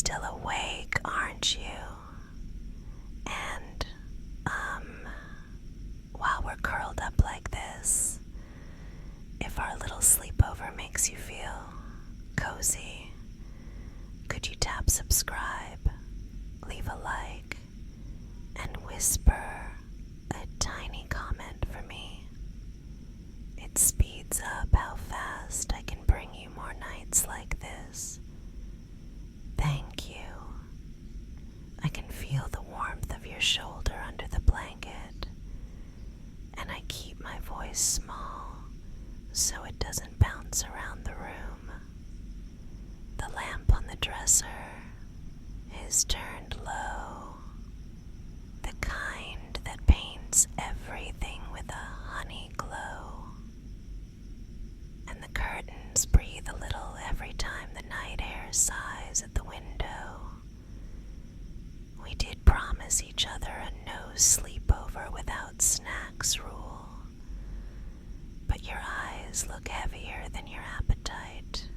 still awake, aren't you? And, while we're curled up like this, if our little sleepover makes you feel cozy, could you tap subscribe, leave a like, and whisper a tiny comment for me? It speeds up how fast I can bring you more nights like this. Thank you. I can feel the warmth of your shoulder under the blanket, and I keep my voice small so it doesn't bounce around the room. The lamp on the dresser is turned low, the kind that paints everything with a honey glow, and the curtains breathe a little every time the night air sighs at the window. We did promise each other a no sleepover without snacks rule, but your eyes look heavier than your appetite.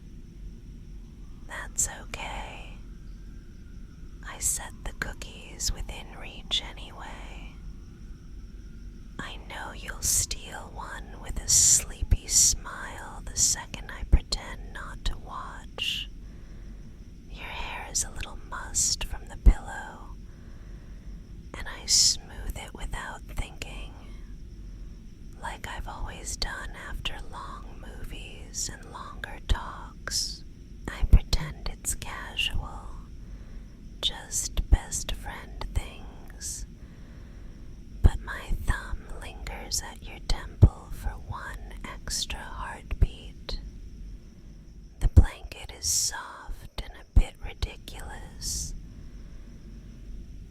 That's okay. I set the cookies within reach anyway. I know you'll steal one with a sleepy smile the second I pretend not to watch. Your hair is a little mussed from the pillow, and I smooth it without thinking, like I've always done after long movies and longer talks. I pretend it's casual, just best friend things, but my thumb lingers at your temple for one extra heartbeat. The blanket is soft and a bit ridiculous,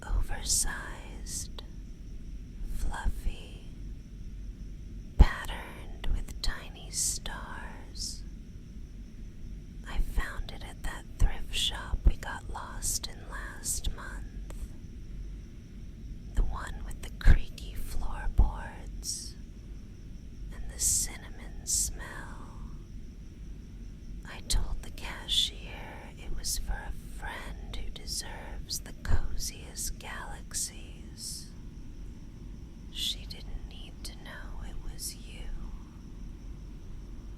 oversized, fluffy, patterned with tiny stars. I found it at that thrift shop we got lost in last month. The one with the creaky floorboards and the cinnamon smell. I told the cashier it was for a friend who deserves the coziest galaxies. She didn't need to know it was you.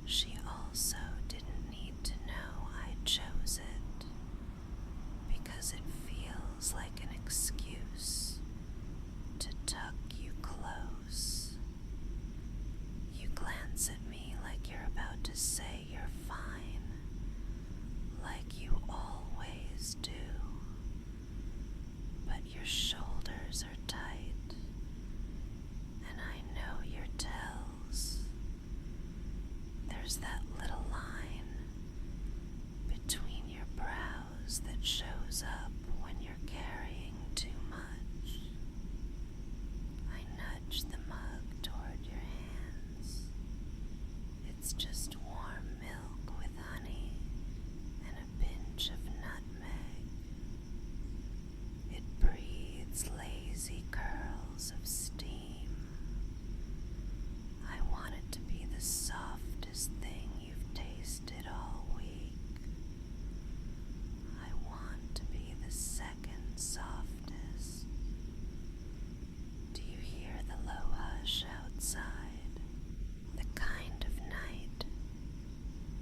She also didn't need to know I chose it, because it feels like an excuse to tuck you close. You glance at me like you're about to say you're fine, like you always do, but your shoulders are tight, and I know your tells. There's that little line between your brows that shows up when you're carrying too much. I nudge the mug toward your hands. It's just warm milk with honey and a pinch of nutmeg. It breathes lazy curls of steam. I want it to be the softest thing you've tasted all week. I want to be the second softest. Do you hear the low hush outside? The kind of night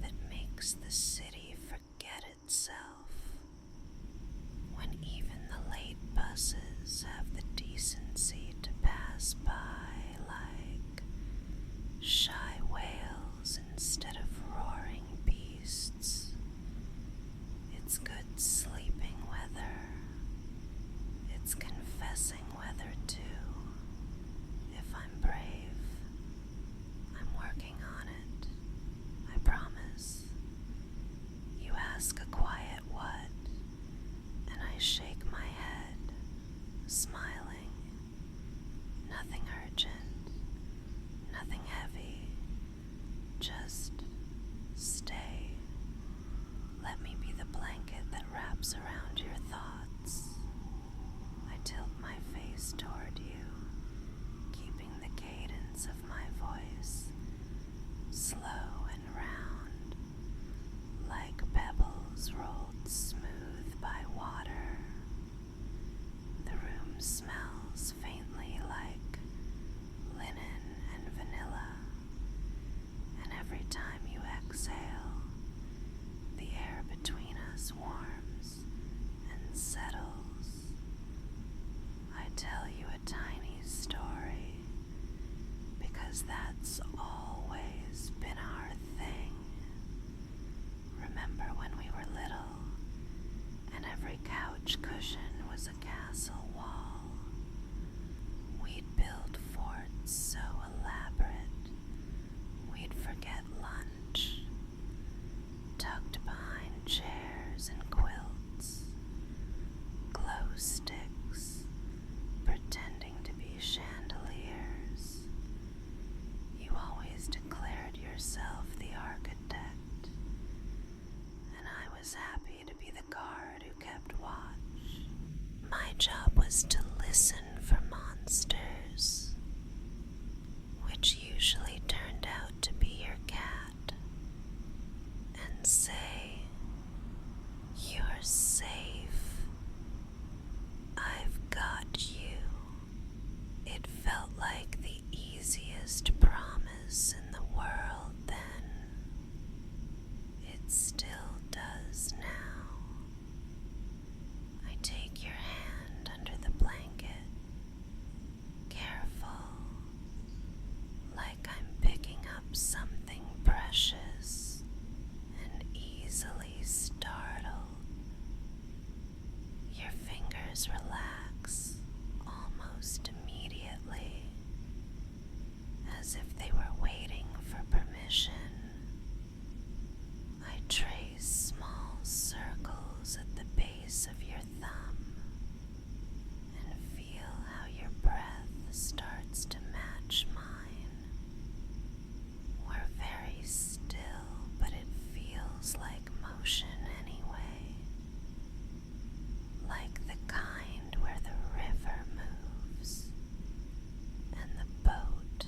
that makes the city forget itself. When even the late buses have the decency to pass by like shy whales instead of roaring beasts. It's good sleeping weather. It's confessing weather too. If I'm brave, I'm working on it. I promise. You ask a quiet what, and I shake my head, smiling. Nothing urgent, nothing heavy, just stay. Let me be the blanket that wraps around your thoughts. I tilt my face toward you, keeping the cadence of my voice slow and round, like pebbles rolled smooth by water. couch cushion was a castle wall. We'd build forts so elaborate, we'd forget lunch, tucked behind chairs and quilts, glow sticks, pretending to be chandeliers. You always declared yourself the architect, and I was happy to be the guard who kept watch. My job was to listen for monsters, which usually turned out to be your cat, and say, "You're safe. I've got you." It felt like the easiest promise in the world then. It still does now. I take your hand under the blanket, careful, like I'm picking up something precious, and easily startled. Your fingers relax almost immediately, as if they were waiting for permission. I trace small circles at the base of your thumb and feel how your breath starts to match mine. We're very still, but it feels like motion anyway, like the kind where the river moves and the boat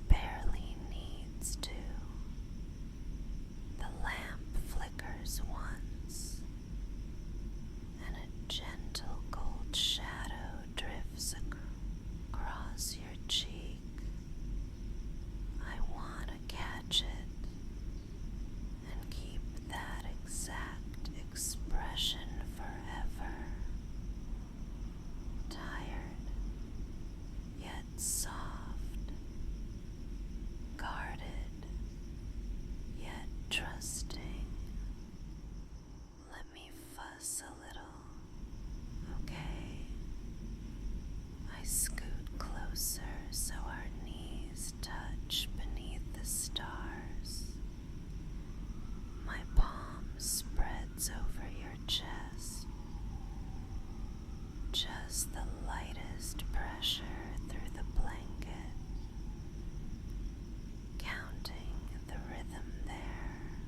barely needs to. The lamp flickers once, and a gentle gold shadow drifts across your cheek. I want to catch it and keep that exact expression forever. Tired, yet soft, guarded, yet trusting. Let me fuss a little, okay? I scoot closer so our knees touch beneath the stars. My palm spreads over your chest, just the lightest pressure through the blanket, counting the rhythm there.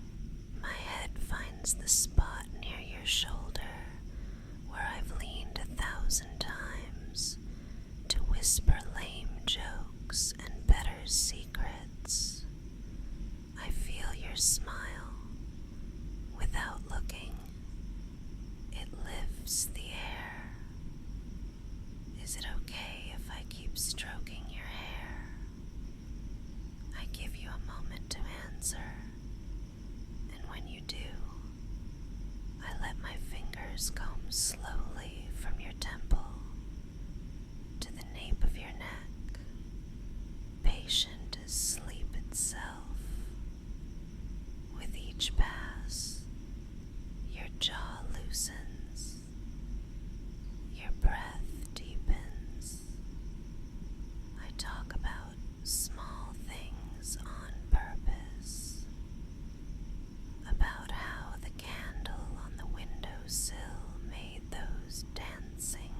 My head finds the spot near your shoulder where I've leaned 1,000 times to whisper lame jokes and better secrets. I feel your smile. Without looking, it lifts the air. Is it okay if I keep stroking your hair? I give you a moment to answer, and when you do, I let my fingers comb slowly from your temple to the nape of your neck, patient as sleep itself. With each pass, your jaw loosens, your breath deepens. I talk about small things on purpose, about how the candle on the windowsill made those dancing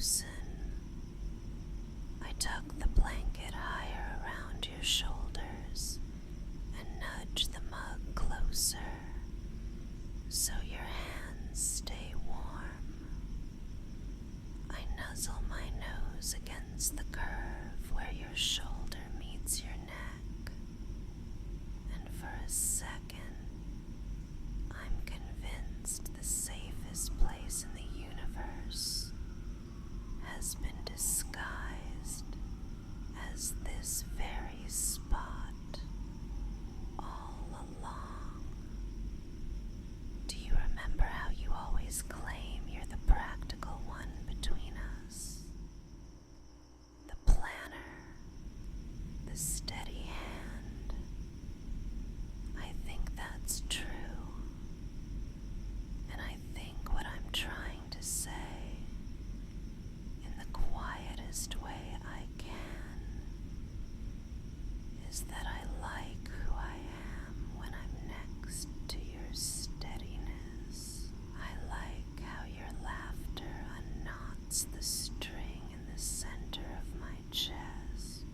loosen. I tuck the blanket higher around your shoulders and nudge the mug closer so your hands stay warm. I nuzzle my nose against the curve where your shoulder meets your neck, and for a second, I'm convinced the safest place in the universe has been disguised as this very spot all along. Do you remember how you always claim you're the practical one between us? The planner, the steady hand. I think that's true. And I think what I'm trying to say, in the quietest way I can, is that I like who I am when I'm next to your steadiness. I like how your laughter unknots the string in the center of my chest.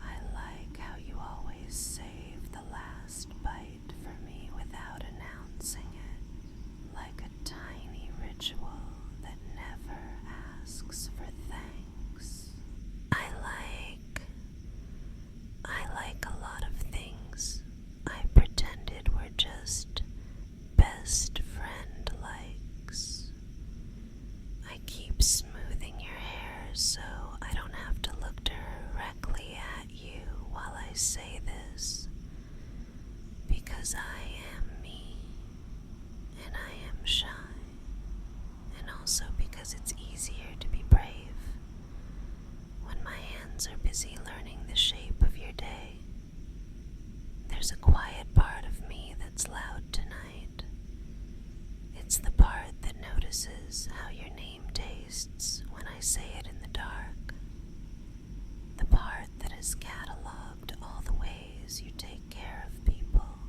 I like how you always save the last bite for me without announcing it, like a tiny ritual that never asks for thanks. I like a lot of things I pretended were just best friend likes. I keep smoothing your hair so I don't have to look directly at you while I say this, because I am me, and I am shy, and also because it's easier to be brave when my hands are busy learning the shape of your day. There's a quiet part of me that's loud tonight. It's the part that notices how your name tastes when I say it in the dark. The part that has cataloged all the ways you take care of people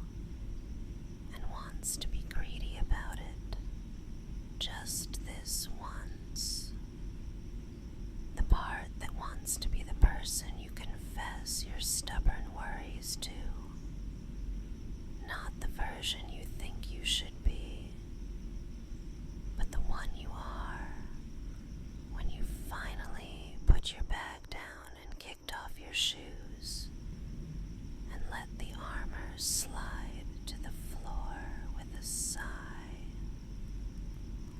and wants to be greedy about it. Just this once. The part that wants to be the person you confess your stubborn worries to. Not the version you think you should be, but the one you are when you finally put your bag down and kicked off your shoes and let the armor slide to the floor with a sigh.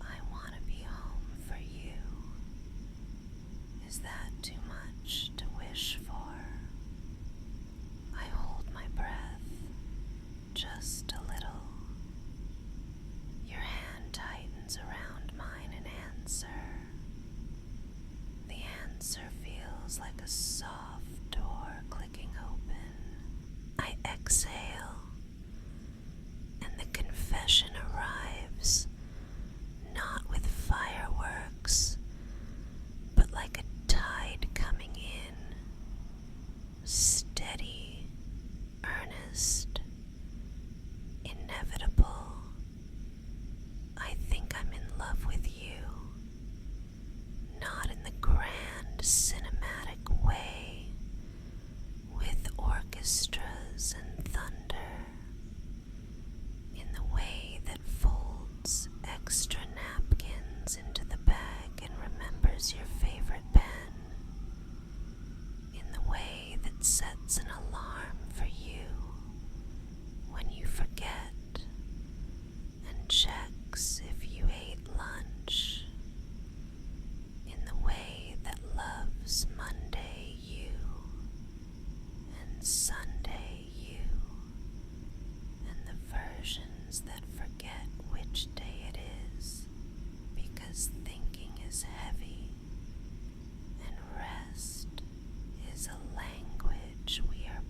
I want to be home for you. Is that too much to wish for? I hold my breath just a little. Your hand tightens around mine and answer. The answer feels like a soft door clicking open. I exhale, and the confession arrives, not with fireworks, but like a tide coming in, steady, earnest, inevitable. I think I'm in love with you, not in the grand cinematic way, with orchestras and thunder, in the way that folds extra napkins into the bag and remembers your favorite pen, in the way that sets an alarm for you when you forget and checks if you ate lunch, in the way that loves Monday you and Sunday you, and the versions that forget which day it is because thinking is heavy and rest is a language we are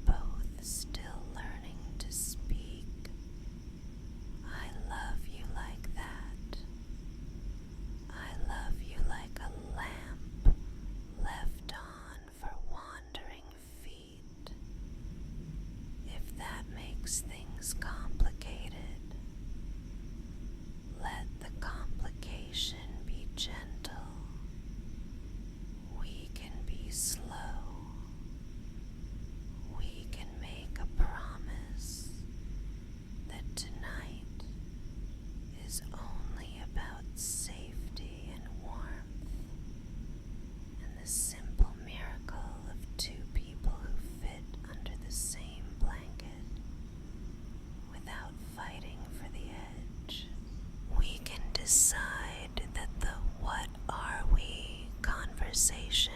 relaxation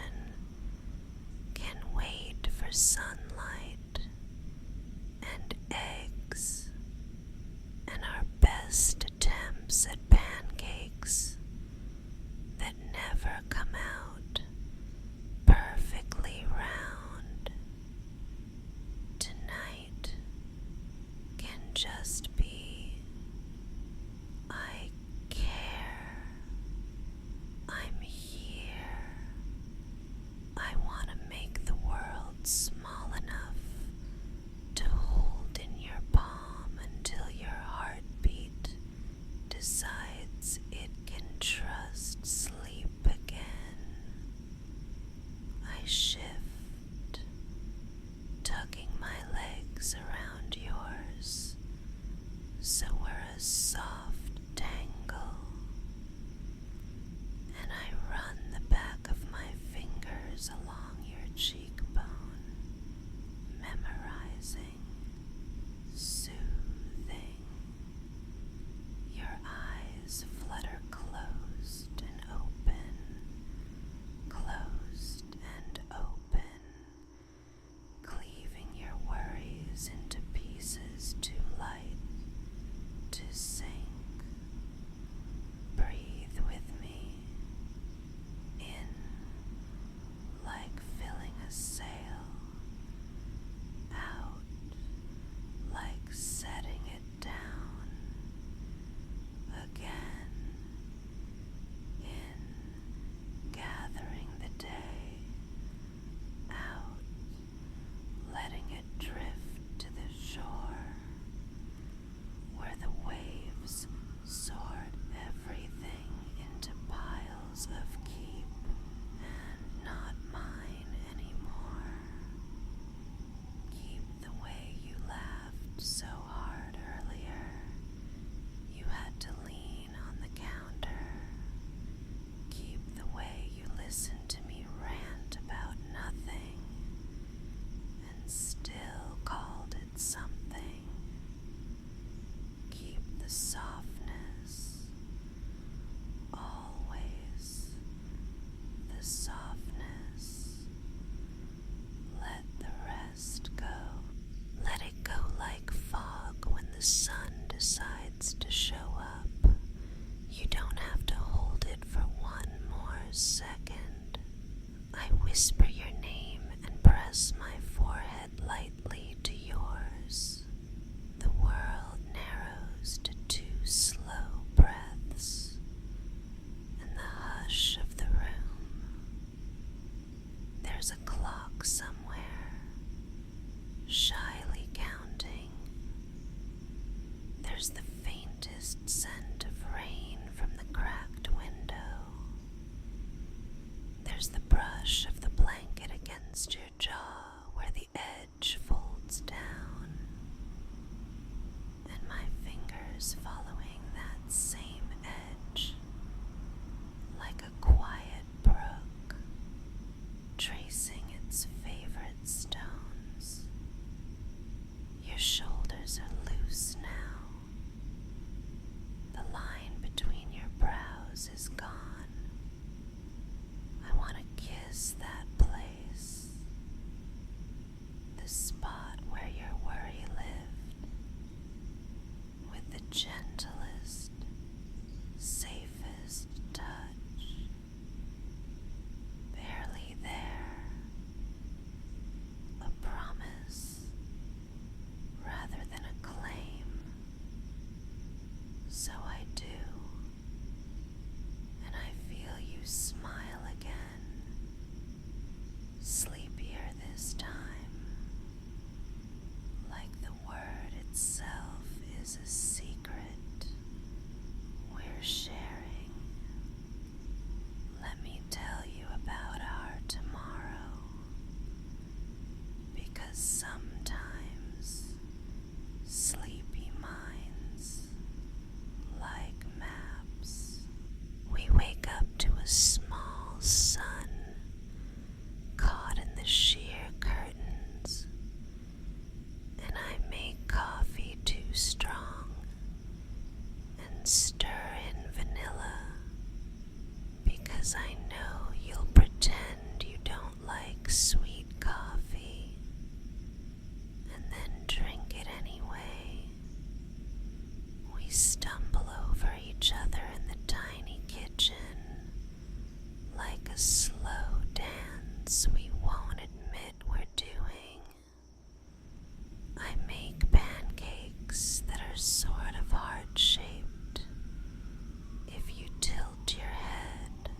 can wait for sunlight and eggs and our best attempts at pancakes that never come out perfectly round. Tonight can just be, I care, I'm here, I want to make the world small enough to hold in your palm until your heartbeat decides it can trust sleep again. I shift, tugging my legs around yours so we're a soft tangle, and I run the back of my fingers along your cheekbone, memorizing, soothing. Your eyes flutter closed and open, closed and open, cleaving your worries into pieces too light to sink. Breathe with me, in like filling a sail, out like setting it down, again, in gathering the day, out letting it drift to the shore, where the waves sort everything into piles of keep and not mine anymore. Keep the way you laughed so hard earlier you had to lean on the counter. Keep the way you listened to me rant about nothing and still called it something. Keep the softness, always the softness. Let the rest go. Let it go like fog when the sun decides to show up. You don't have to hold it for one more second. I whisper your name and press my forehead lightly to yours. The world narrows to 2 slow breaths, and the hush of the room. There's a clock somewhere, shyly counting. There's the faintest scent of rain from the cracked window. There's the brush of the blanket against your jaw where the edge folds down, and my fingers following that same edge like a quiet brook tracing its favorite stones. habits we won't admit we're doing. I make pancakes that are sort of heart-shaped if you tilt your head,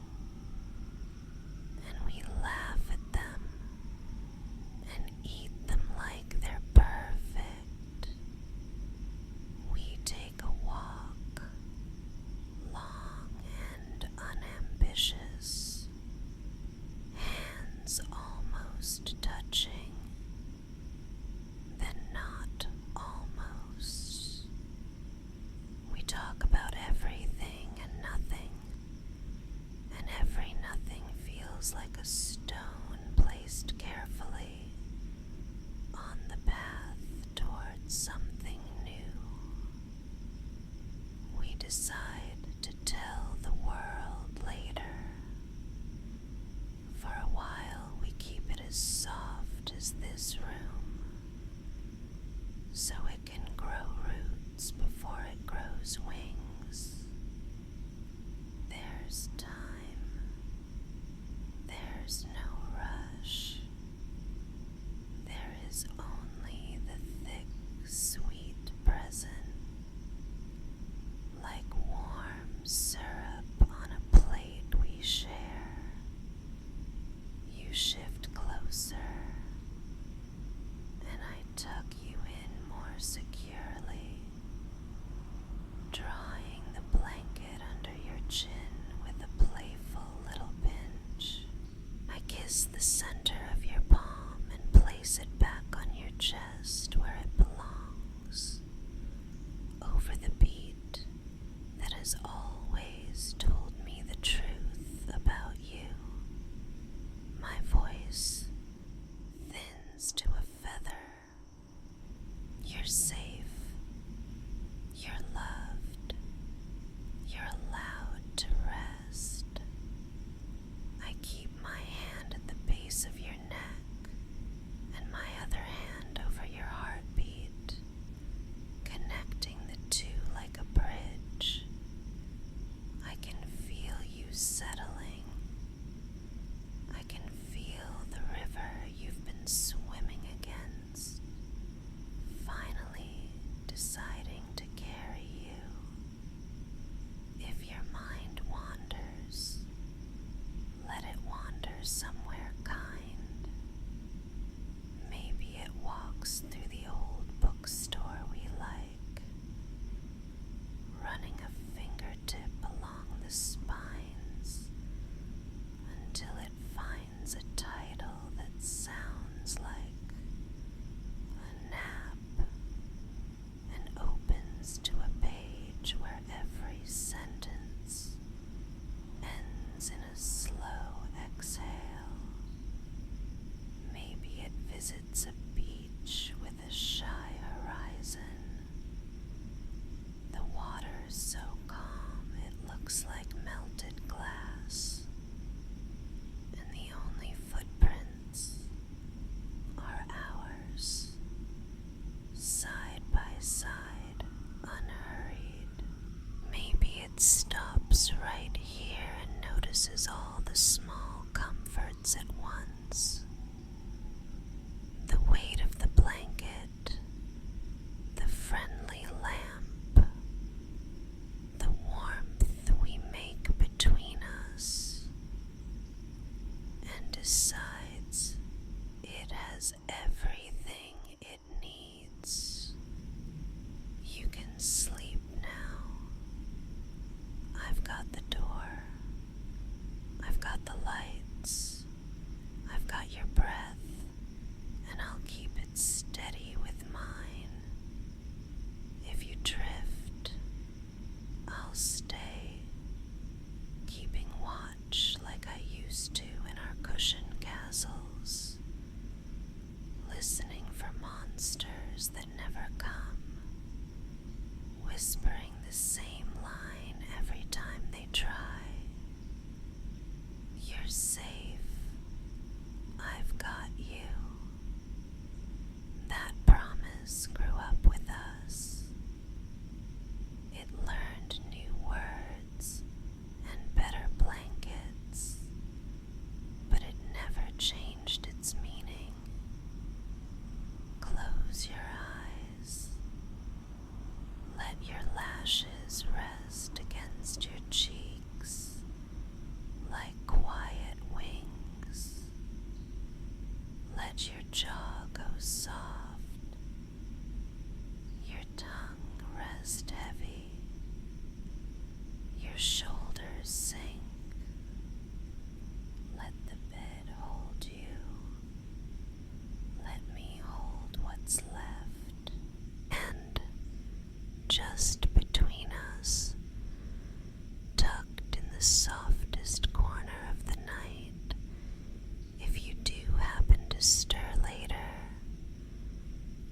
and we laugh at them and eat them like they're perfect. We take a walk, long and unambitious, hands almost touching, then not almost. We talk about everything and nothing, and every nothing feels like a stone placed carefully on the path towards something new. We decide to tell the world later. For a while we keep it as soft as this room, so it can grow roots before it grows wings. There's time. There's no rush. There is only the thick, sweet present, like warm syrup on a plate we share. You shift closer, and I tuck you in more securely, drawing the blanket under your chin with a playful little pinch. I kiss the center of your palm and place it back on your chest where it belongs, over the beat that has always told me the truth about you. My voice thins to a feather. You're safe. You're loved. You're allowed to rest. I keep my hand at the base of your neck and my other hand over your heartbeat, connecting the two like a bridge. I can feel you settling. I can feel the river you've been swimming against, finally deciding to carry you. If your mind wanders, let it wander somewhere kind. Maybe it walks through the old bookstore we like, running a fingertip along the spines until it finds a title that sounds like a nap and opens to a page where every sentence ends in a slow exhale. Maybe it visits a beach with a shy horizon. The water's so calm it looks like melted glass, and the only footprints are ours, side by side, unhurried. Maybe it stops right here and notices all the small comforts at once. The weight of the blanket, the friendly lamp, the warmth we make between us, and decides it has everything it needs. You can sleep now. I've got the door. I've got the lights. I've got your breath, and I'll keep it steady with mine. If you drift, I'll stay, keeping watch like I used to in our cushion castles, listening Let your jaw go soft, your tongue rest heavy, your shoulders sink. Let the bed hold you. Let me hold what's left. And just between us, tucked in the softest corner of the night, if you do happen to stir later,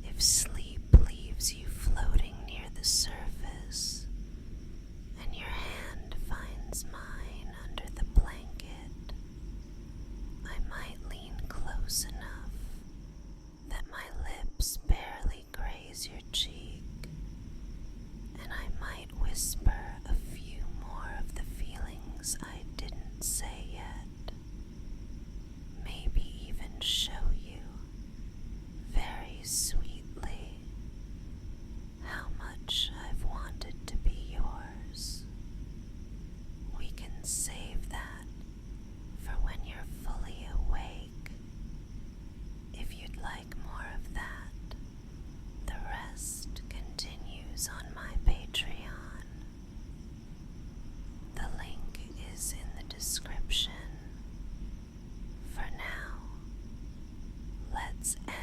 if sleep leaves you floating near the surface, and your hand finds mine under the blanket, I might lean close enough that my lips barely graze your cheek, and I might whisper a few more of the feelings I didn't say yet, maybe even show you, very sweetly, how much I've wanted to be yours. We can save that for when you're fully awake. If you'd like more of that, the rest continues on my Patreon. The link is in the description. For now, let's end